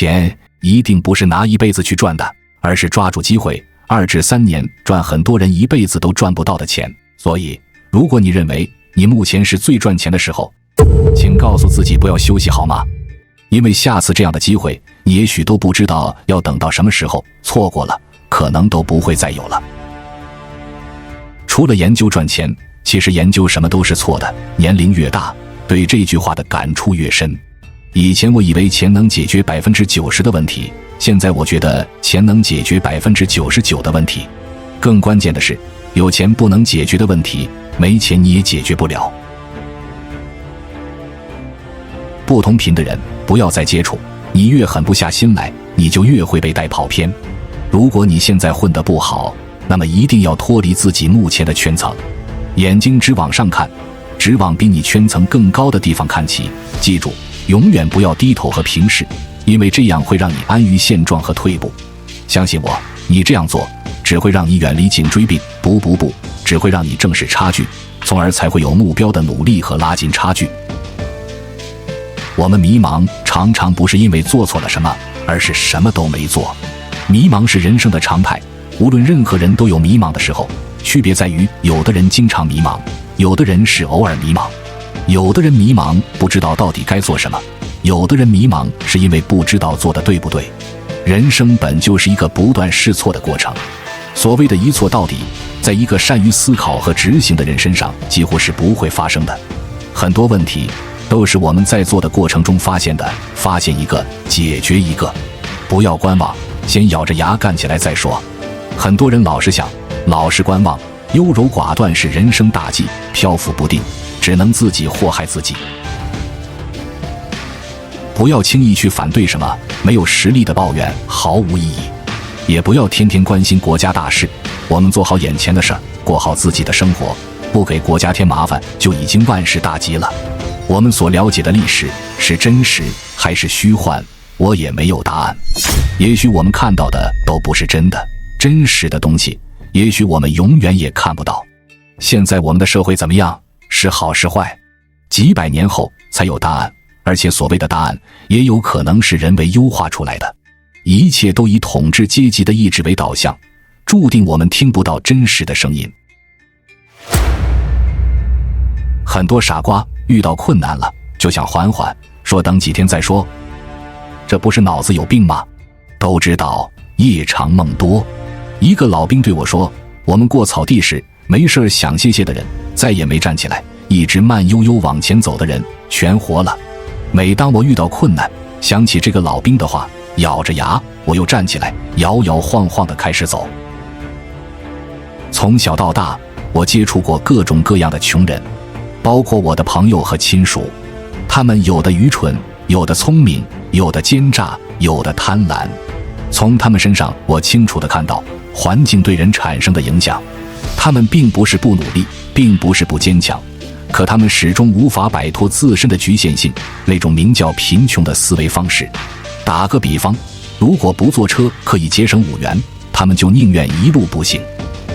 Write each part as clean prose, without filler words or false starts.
钱一定不是拿一辈子去赚的，而是抓住机会，2至3年赚很多人一辈子都赚不到的钱。所以，如果你认为你目前是最赚钱的时候，请告诉自己不要休息好吗？因为下次这样的机会，你也许都不知道要等到什么时候，错过了，可能都不会再有了。除了研究赚钱，其实研究什么都是错的。年龄越大，对这句话的感触越深。以前我以为钱能解决 90% 的问题，现在我觉得钱能解决 99% 的问题。更关键的是，有钱不能解决的问题，没钱你也解决不了。不同频的人不要再接触，你越狠不下心来，你就越会被带跑偏。如果你现在混得不好，那么一定要脱离自己目前的圈层，眼睛只往上看，只往比你圈层更高的地方看齐。记住，永远不要低头和平视，因为这样会让你安于现状和退步。相信我，你这样做只会让你远离颈椎病，不，只会让你正视差距，从而才会有目标的努力和拉近差距。我们迷茫常常不是因为做错了什么，而是什么都没做。迷茫是人生的常态，无论任何人都有迷茫的时候，区别在于有的人经常迷茫，有的人是偶尔迷茫。有的人迷茫不知道到底该做什么，有的人迷茫是因为不知道做的对不对。人生本就是一个不断试错的过程，所谓的一错到底，在一个善于思考和执行的人身上几乎是不会发生的。很多问题都是我们在做的过程中发现的，发现一个解决一个，不要观望，先咬着牙干起来再说。很多人老是想，老是观望，优柔寡断是人生大忌，漂浮不定，只能自己祸害自己。不要轻易去反对什么，没有实力的抱怨毫无意义。也不要天天关心国家大事，我们做好眼前的事儿，过好自己的生活，不给国家添麻烦，就已经万事大吉了。我们所了解的历史是真实还是虚幻，我也没有答案。也许我们看到的都不是真的，真实的东西也许我们永远也看不到。现在我们的社会怎么样？是好是坏？几百年后才有答案，而且所谓的答案也有可能是人为优化出来的。一切都以统治阶级的意志为导向，注定我们听不到真实的声音。很多傻瓜遇到困难了就想缓缓，说等几天再说，这不是脑子有病吗？都知道夜长梦多。一个老兵对我说，我们过草地时没事想歇歇的人再也没站起来，一直慢悠悠往前走的人全活了。每当我遇到困难，想起这个老兵的话，咬着牙我又站起来，摇摇晃晃地开始走。从小到大，我接触过各种各样的穷人，包括我的朋友和亲属，他们有的愚蠢，有的聪明，有的奸诈，有的贪婪。从他们身上我清楚地看到环境对人产生的影响。他们并不是不努力，并不是不坚强，可他们始终无法摆脱自身的局限性，那种名叫贫穷的思维方式。打个比方，如果不坐车可以节省5元，他们就宁愿一路步行。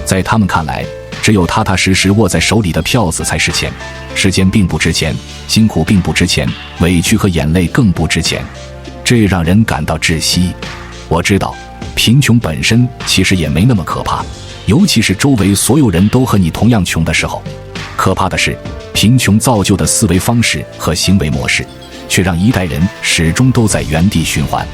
在他们看来，只有踏踏实实握在手里的票子才是钱，时间并不值钱，辛苦并不值钱，委屈和眼泪更不值钱，这让人感到窒息。我知道贫穷本身其实也没那么可怕，尤其是周围所有人都和你同样穷的时候。可怕的是，贫穷造就的思维方式和行为模式，却让一代人始终都在原地循环。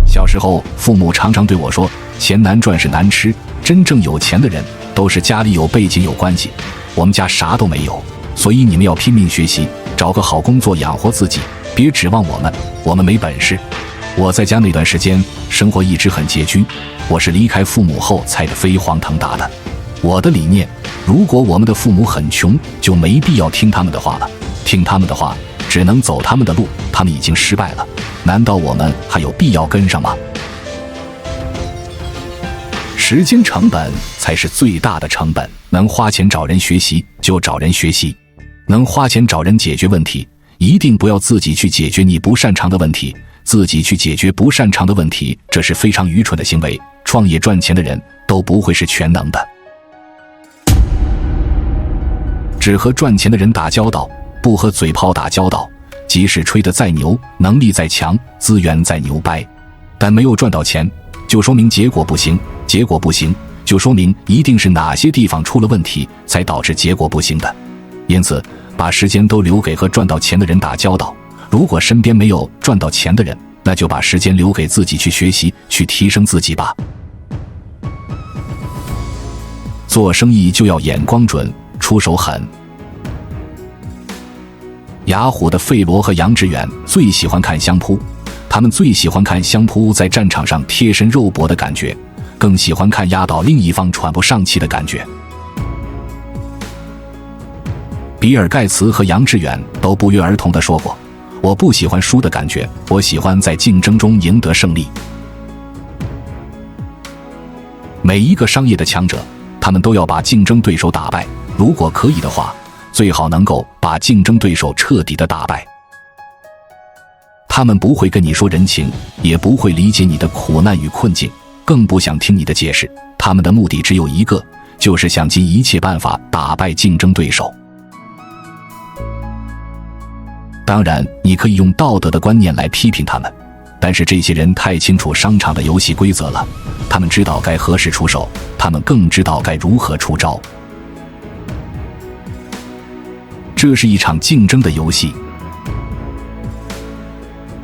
小时候，父母常常对我说，钱难赚是难吃，真正有钱的人都是家里有背景有关系，我们家啥都没有，所以你们要拼命学习，找个好工作养活自己，别指望我们没本事。我在家那段时间生活一直很拮据，我是离开父母后才飞黄腾达的。我的理念，如果我们的父母很穷，就没必要听他们的话了，听他们的话只能走他们的路，他们已经失败了，难道我们还有必要跟上吗？时间成本才是最大的成本，能花钱找人学习就找人学习，能花钱找人解决问题，一定不要自己去解决你不擅长的问题，自己去解决不擅长的问题，这是非常愚蠢的行为。创业赚钱的人都不会是全能的，只和赚钱的人打交道，不和嘴炮打交道，即使吹得再牛，能力再强，资源再牛掰，但没有赚到钱，就说明结果不行，结果不行，就说明一定是哪些地方出了问题，才导致结果不行的。因此，把时间都留给和赚到钱的人打交道。如果身边没有赚到钱的人，那就把时间留给自己去学习，去提升自己吧。做生意就要眼光准，出手狠。雅虎的费罗和杨致远最喜欢看相扑，他们最喜欢看相扑在战场上贴身肉搏的感觉，更喜欢看压倒另一方喘不上气的感觉。比尔盖茨和杨致远都不约而同地说过，我不喜欢输的感觉，我喜欢在竞争中赢得胜利。每一个商业的强者，他们都要把竞争对手打败，如果可以的话，最好能够把竞争对手彻底的打败。他们不会跟你说人情，也不会理解你的苦难与困境，更不想听你的解释，他们的目的只有一个，就是想尽一切办法打败竞争对手。当然，你可以用道德的观念来批评他们，但是这些人太清楚商场的游戏规则了，他们知道该何时出手，他们更知道该如何出招。这是一场竞争的游戏。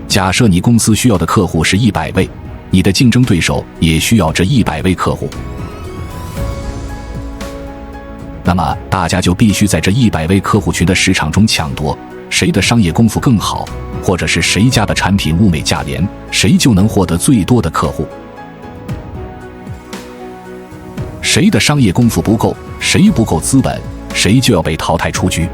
假设你公司需要的客户是100位，你的竞争对手也需要这100位客户，那么大家就必须在这100位客户群的市场中抢夺，谁的商业功夫更好，或者是谁家的产品物美价廉，谁就能获得最多的客户。谁的商业功夫不够，谁不够资本，谁就要被淘汰出局。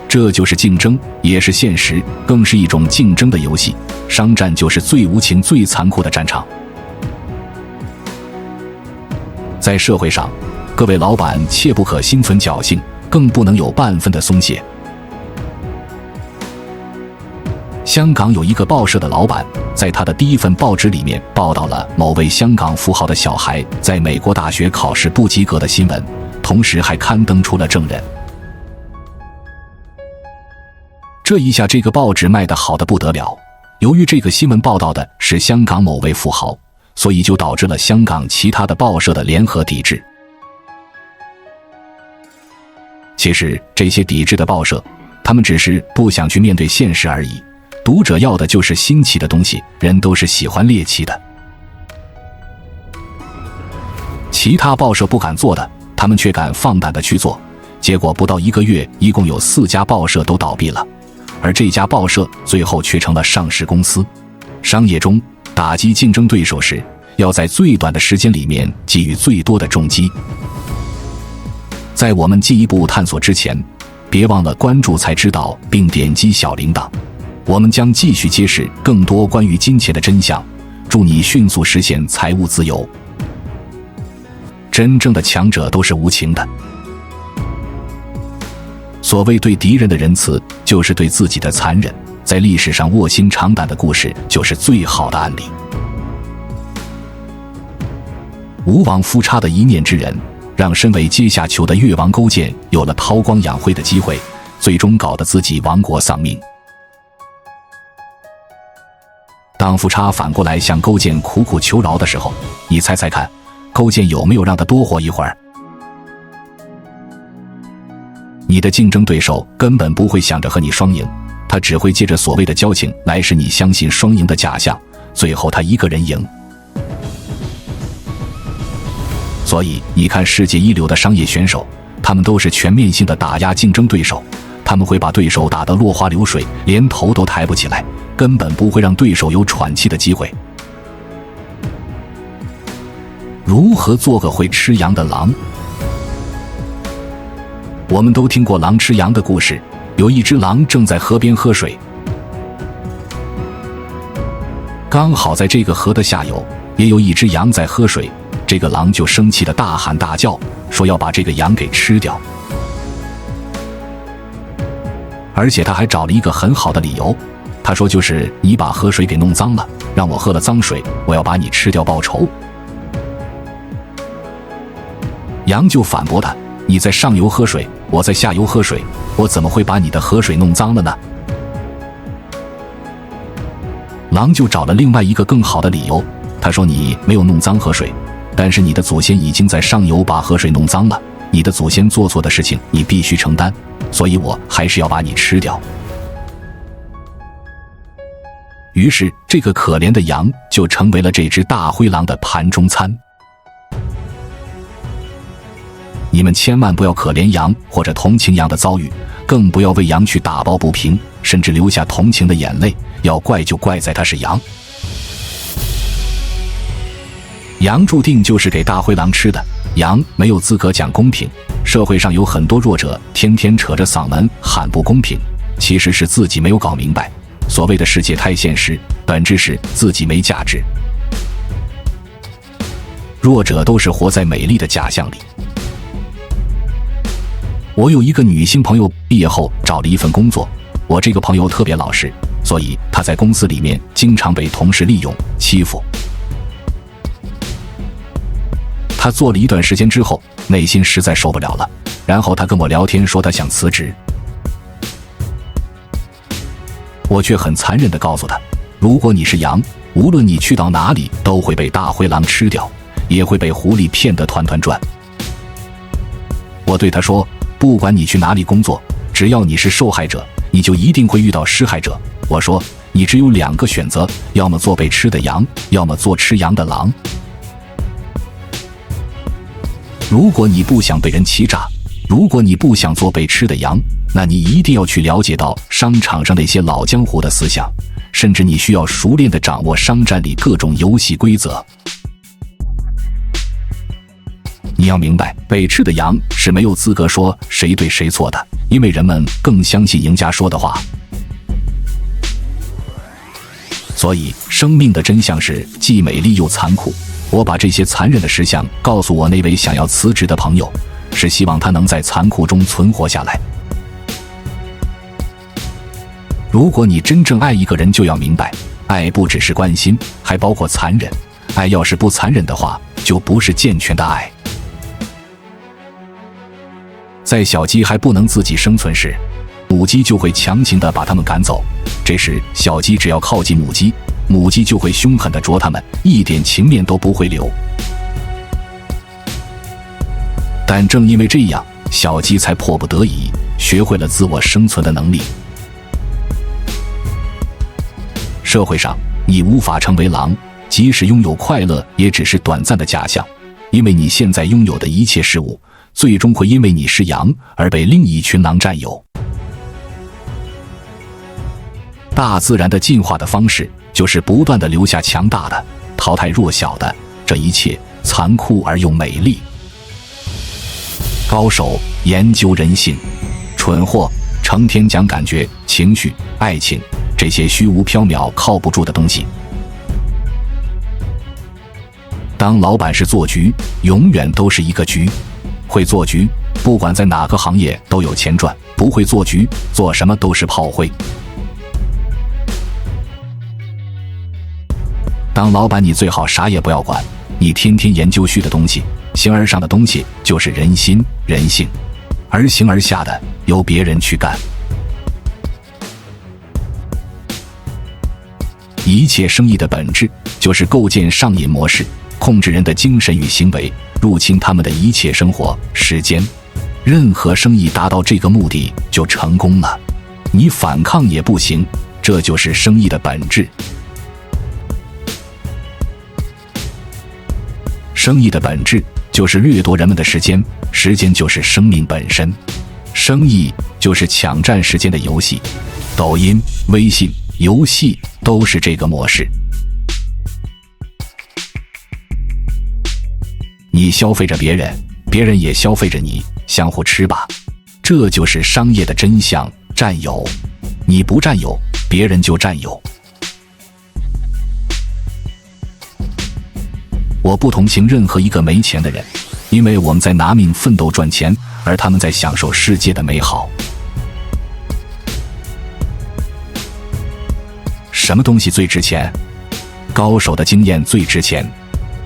这就是竞争，也是现实，更是一种竞争的游戏。商战就是最无情、最残酷的战场。在社会上，各位老板切不可心存侥幸，更不能有半分的松懈。香港有一个报社的老板，在他的第一份报纸里面报道了某位香港富豪的小孩在美国大学考试不及格的新闻，同时还刊登出了证人。这一下这个报纸卖得好得不得了，由于这个新闻报道的是香港某位富豪，所以就导致了香港其他的报社的联合抵制。其实这些抵制的报社，他们只是不想去面对现实而已，读者要的就是新奇的东西，人都是喜欢猎奇的。其他报社不敢做的，他们却敢放胆的去做，结果不到1个月，一共有4家报社都倒闭了，而这家报社最后却成了上市公司。商业中打击竞争对手时，要在最短的时间里面给予最多的重击。在我们进一步探索之前，别忘了关注才知道并点击小铃铛，我们将继续揭示更多关于金钱的真相，祝你迅速实现财务自由。真正的强者都是无情的，所谓对敌人的仁慈，就是对自己的残忍。在历史上卧薪尝胆的故事就是最好的案例。吴王夫差的一念之仁，让身为阶下囚的越王勾践有了韬光养晦的机会，最终搞得自己亡国丧命。当夫差反过来向勾践苦苦求饶的时候，你猜猜看，勾践有没有让他多活一会儿？你的竞争对手根本不会想着和你双赢，他只会借着所谓的交情来使你相信双赢的假象，最后他一个人赢。所以你看世界一流的商业选手，他们都是全面性的打压竞争对手，他们会把对手打得落花流水，连头都抬不起来，根本不会让对手有喘气的机会。如何做个会吃羊的狼？我们都听过狼吃羊的故事，有一只狼正在河边喝水，刚好在这个河的下游也有一只羊在喝水，这个狼就生气的大喊大叫，说要把这个羊给吃掉，而且他还找了一个很好的理由，他说就是你把河水给弄脏了，让我喝了脏水，我要把你吃掉报仇。羊就反驳他，你在上游喝水，我在下游喝水，我怎么会把你的河水弄脏了呢？狼就找了另外一个更好的理由，他说你没有弄脏河水，但是你的祖先已经在上游把河水弄脏了，你的祖先做错的事情你必须承担，所以我还是要把你吃掉。于是这个可怜的羊就成为了这只大灰狼的盘中餐。你们千万不要可怜羊或者同情羊的遭遇，更不要为羊去打抱不平，甚至流下同情的眼泪，要怪就怪在它是羊。羊注定就是给大灰狼吃的，羊没有资格讲公平。社会上有很多弱者天天扯着嗓门喊不公平，其实是自己没有搞明白，所谓的世界太现实，本质是自己没价值。弱者都是活在美丽的假象里。我有一个女性朋友毕业后找了一份工作，我这个朋友特别老实，所以她在公司里面经常被同事利用欺负。她做了一段时间之后，内心实在受不了了，然后她跟我聊天说她想辞职。我却很残忍地告诉她，如果你是羊，无论你去到哪里都会被大灰狼吃掉，也会被狐狸骗得团团转。我对她说，不管你去哪里工作，只要你是受害者，你就一定会遇到施害者。我说，你只有2个选择，要么做被吃的羊，要么做吃羊的狼。如果你不想被人欺诈，如果你不想做被吃的羊，那你一定要去了解到商场上那些老江湖的思想，甚至你需要熟练地掌握商战里各种游戏规则。你要明白，被吃的羊是没有资格说谁对谁错的，因为人们更相信赢家说的话。所以生命的真相是既美丽又残酷。我把这些残忍的实相告诉我那位想要辞职的朋友，是希望他能在残酷中存活下来。如果你真正爱一个人，就要明白，爱不只是关心，还包括残忍。爱要是不残忍的话，就不是健全的爱。在小鸡还不能自己生存时，母鸡就会强行地把它们赶走。这时小鸡只要靠近母鸡，母鸡就会凶狠地啄它们，一点情面都不会留。但正因为这样，小鸡才迫不得已学会了自我生存的能力。社会上，你无法成为狼，即使拥有快乐，也只是短暂的假象，因为你现在拥有的一切事物，最终会因为你是羊而被另一群狼占有。大自然的进化的方式，就是不断地留下强大的，淘汰弱小的，这一切残酷而又美丽。高手研究人性，蠢货成天讲感觉、情绪、爱情，这些虚无缥缈靠不住的东西。当老板是做局，永远都是一个局。会做局，不管在哪个行业都有钱赚；不会做局，做什么都是炮灰。当老板，你最好啥也不要管，你天天研究虚的东西，形而上的东西就是人心、人性，而形而下的由别人去干。一切生意的本质就是构建上瘾模式，控制人的精神与行为，入侵他们的一切生活、时间。任何生意达到这个目的就成功了，你反抗也不行，这就是生意的本质。生意的本质就是掠夺人们的时间，时间就是生命本身。生意就是抢占时间的游戏，抖音、微信、游戏都是这个模式。你消费着别人，别人也消费着你，相互吃吧。这就是商业的真相，占有。你不占有，别人就占有。我不同情任何一个没钱的人，因为我们在拿命奋斗赚钱，而他们在享受世界的美好。什么东西最值钱？高手的经验最值钱。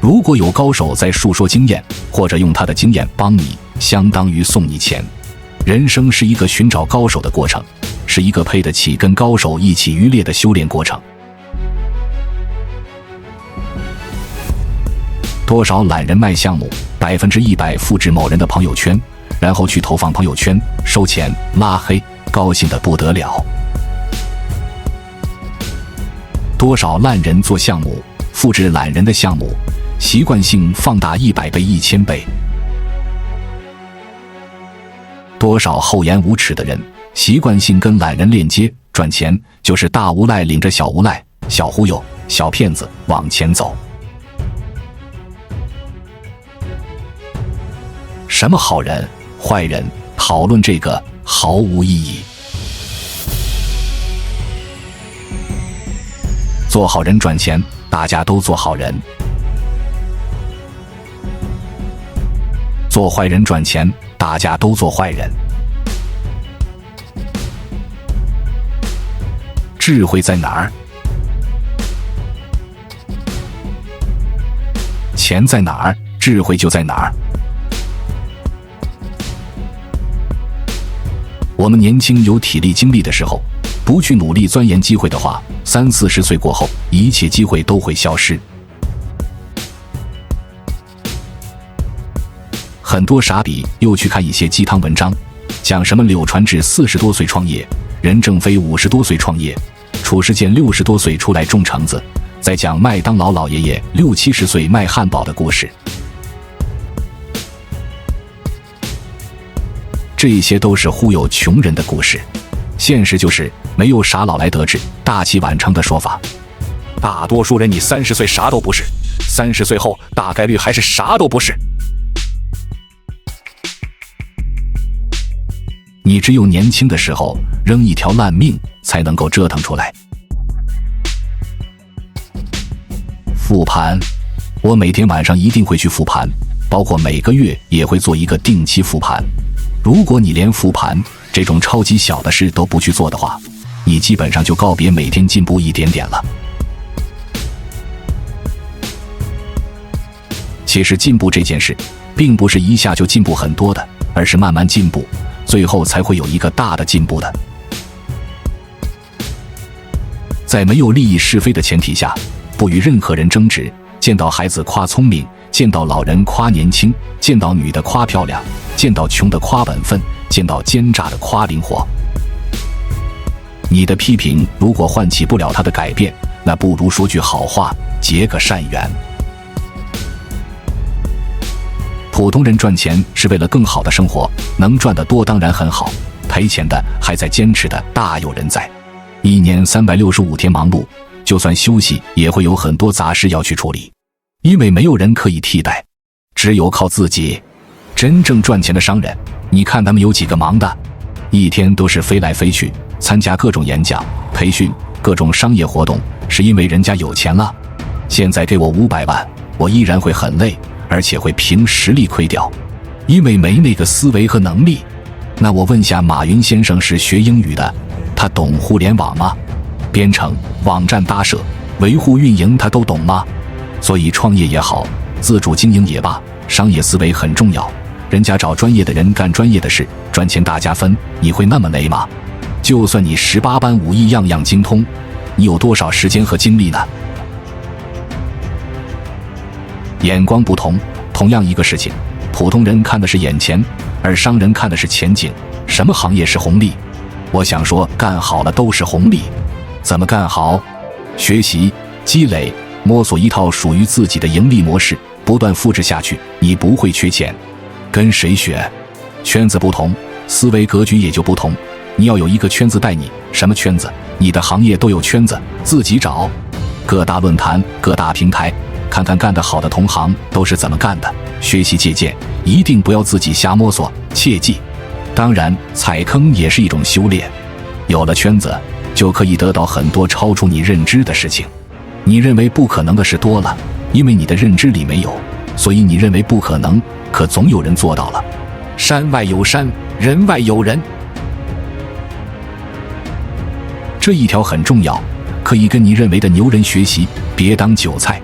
如果有高手在述说经验，或者用他的经验帮你，相当于送你钱。人生是一个寻找高手的过程，是一个配得起跟高手一起渔猎的修炼过程。多少懒人卖项目，100%复制某人的朋友圈，然后去投放朋友圈，收钱拉黑，高兴得不得了。多少烂人做项目，复制懒人的项目，习惯性放大100倍、1000倍。多少厚颜无耻的人，习惯性跟懒人链接，赚钱就是大无赖领着小无赖、小忽悠、小骗子往前走。什么好人、坏人，讨论这个毫无意义。做好人赚钱，大家都做好人；做坏人赚钱，大家都做坏人。智慧在哪儿？钱在哪儿，智慧就在哪儿。我们年轻有体力精力的时候，不去努力钻研机会的话，30、40岁过后，一切机会都会消失。很多傻逼又去看一些鸡汤文章，讲什么柳传志40多岁创业，任正非50多岁创业，褚时健60多岁出来种橙子，在讲麦当劳老爷爷60、70岁卖汉堡的故事。这些都是忽悠穷人的故事，现实就是没有傻老来得志、大器晚成的说法。大多数人你30岁啥都不是，30岁后大概率还是啥都不是。你只有年轻的时候扔一条烂命，才能够折腾出来。复盘，我每天晚上一定会去复盘，包括每个月也会做一个定期复盘。如果你连复盘这种超级小的事都不去做的话，你基本上就告别每天进步一点点了。其实进步这件事并不是一下就进步很多的，而是慢慢进步，最后才会有一个大的进步的。在没有利益是非的前提下，不与任何人争执，见到孩子夸聪明，见到老人夸年轻，见到女的夸漂亮，见到穷的夸本分，见到奸诈的夸灵活。你的批评如果唤起不了他的改变，那不如说句好话，结个善缘。普通人赚钱是为了更好的生活，能赚得多当然很好，赔钱的还在坚持的大有人在。一年365天忙碌，就算休息也会有很多杂事要去处理，因为没有人可以替代，只有靠自己。真正赚钱的商人，你看他们有几个忙的？一天都是飞来飞去，参加各种演讲、培训、各种商业活动，是因为人家有钱了。现在给我500万，我依然会很累，而且会凭实力亏掉，因为没那个思维和能力。那我问下马云先生是学英语的，他懂互联网吗？编程、网站搭设、维护运营他都懂吗？所以创业也好，自主经营也罢，商业思维很重要。人家找专业的人干专业的事，赚钱大家分，你会那么累吗？就算你18般武艺样样精通，你有多少时间和精力呢？眼光不同，同样一个事情，普通人看的是眼前，而商人看的是前景。什么行业是红利？我想说，干好了都是红利。怎么干好？学习、积累、摸索一套属于自己的盈利模式，不断复制下去，你不会缺钱。跟谁学？圈子不同，思维格局也就不同。你要有一个圈子带你，什么圈子？你的行业都有圈子，自己找。各大论坛、各大平台，看看干得好的同行都是怎么干的，学习借鉴，一定不要自己瞎摸索，切记。当然，踩坑也是一种修炼。有了圈子，就可以得到很多超出你认知的事情。你认为不可能的事多了，因为你的认知里没有，所以你认为不可能，可总有人做到了。山外有山，人外有人。这一条很重要，可以跟你认为的牛人学习，别当韭菜。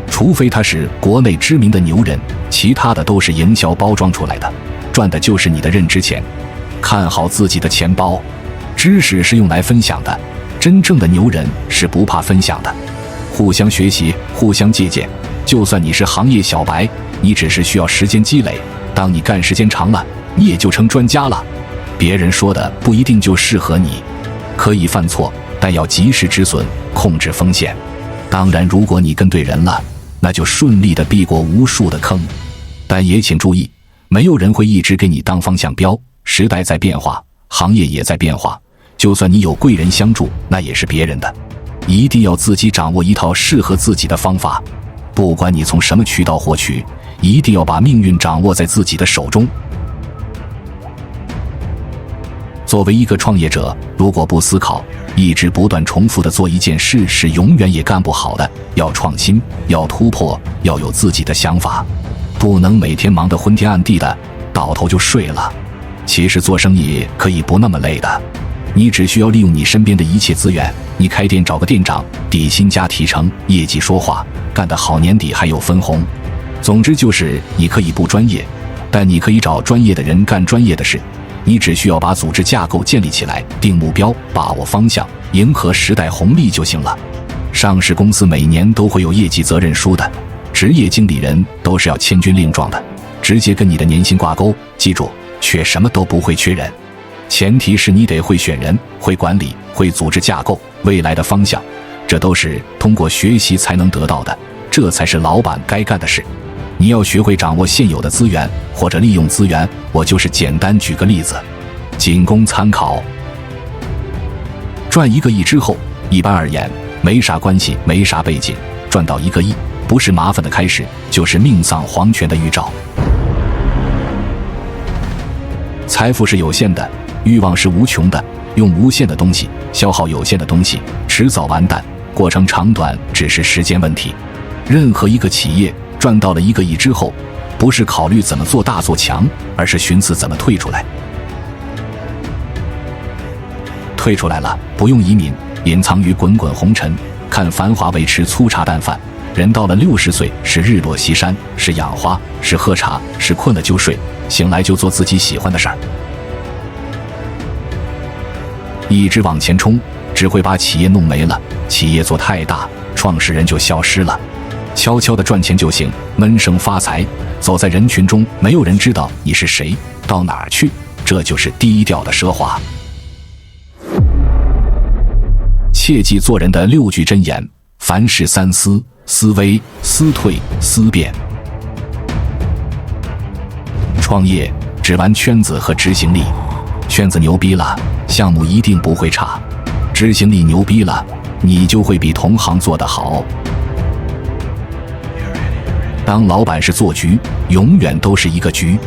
除非他是国内知名的牛人，其他的都是营销包装出来的，赚的就是你的认知钱。看好自己的钱包。知识是用来分享的，真正的牛人是不怕分享的。互相学习，互相借鉴，就算你是行业小白，你只是需要时间积累，当你干时间长了，你也就成专家了。别人说的不一定就适合你，可以犯错，但要及时止损，控制风险。当然，如果你跟对人了，那就顺利地避过无数的坑。但也请注意，没有人会一直给你当方向标，时代在变化，行业也在变化，就算你有贵人相助，那也是别人的。一定要自己掌握一套适合自己的方法，不管你从什么渠道获取，一定要把命运掌握在自己的手中。作为一个创业者，如果不思考，一直不断重复地做一件事，是永远也干不好的。要创新，要突破，要有自己的想法，不能每天忙得昏天暗地的，倒头就睡了。其实做生意可以不那么累的，你只需要利用你身边的一切资源。你开店找个店长，底薪加提成，业绩说话，干得好年底还有分红。总之就是你可以不专业，但你可以找专业的人干专业的事。你只需要把组织架构建立起来，定目标，把握方向，迎合时代红利就行了。上市公司每年都会有业绩责任书的，职业经理人都是要千军令状的，直接跟你的年薪挂钩。记住，缺什么都不会缺人，前提是你得会选人，会管理，会组织架构，未来的方向，这都是通过学习才能得到的，这才是老板该干的事。你要学会掌握现有的资源，或者利用资源。我就是简单举个例子，仅供参考。赚1个亿之后，一般而言没啥关系，没啥背景，赚到1个亿不是麻烦的开始，就是命丧黄泉的预兆。财富是有限的，欲望是无穷的，用无限的东西消耗有限的东西，迟早完蛋，过程长短只是时间问题。任何一个企业赚到了1个亿之后，不是考虑怎么做大做强，而是寻思怎么退出来。退出来了，不用移民，隐藏于滚滚红尘，看繁华为吃粗茶淡饭。人到了60岁，是日落西山，是养花，是喝茶，是困了就睡，醒来就做自己喜欢的事儿。一直往前冲，只会把企业弄没了。企业做太大，创始人就消失了。悄悄地赚钱就行，闷声发财，走在人群中，没有人知道你是谁，到哪儿去，这就是低调的奢华。切记做人的6句箴言：凡事三思，思危、思退、思变。创业只玩圈子和执行力，圈子牛逼了，项目一定不会差；执行力牛逼了，你就会比同行做得好。当老板是做局，永远都是一个局。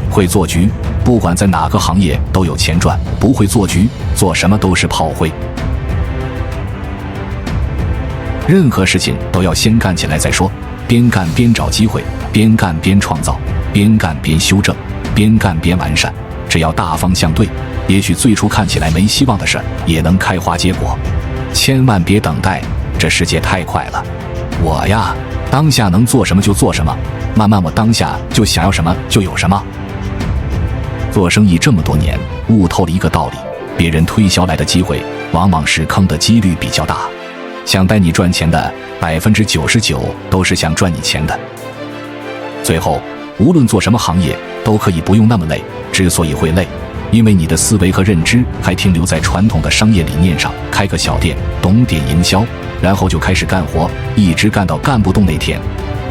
会做局，不管在哪个行业都有钱赚；不会做局，做什么都是炮灰。任何事情都要先干起来再说，边干边找机会，边干边创造，边干边修正，边干边完善。只要大方向对，也许最初看起来没希望的事儿，也能开花结果。千万别等待，这世界太快了。我呀，当下能做什么就做什么，慢慢我当下就想要什么就有什么。做生意这么多年，悟透了一个道理：别人推销来的机会，往往是坑的几率比较大。想带你赚钱的99%都是想赚你钱的。最后，无论做什么行业，都可以不用那么累。之所以会累，因为你的思维和认知还停留在传统的商业理念上。开个小店，懂点营销，然后就开始干活，一直干到干不动那天，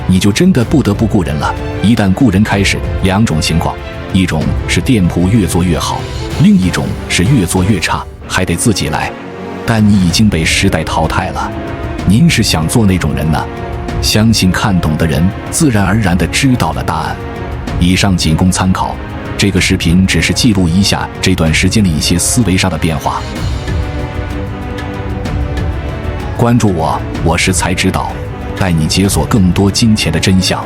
你就真的不得不雇人了。一旦雇人开始，2种情况：一种是店铺越做越好，另一种是越做越差，还得自己来。但你已经被时代淘汰了。您是想做那种人呢？相信看懂的人自然而然地知道了答案。以上仅供参考，这个视频只是记录一下这段时间的一些思维上的变化。关注我，我是才知道，带你解锁更多金钱的真相。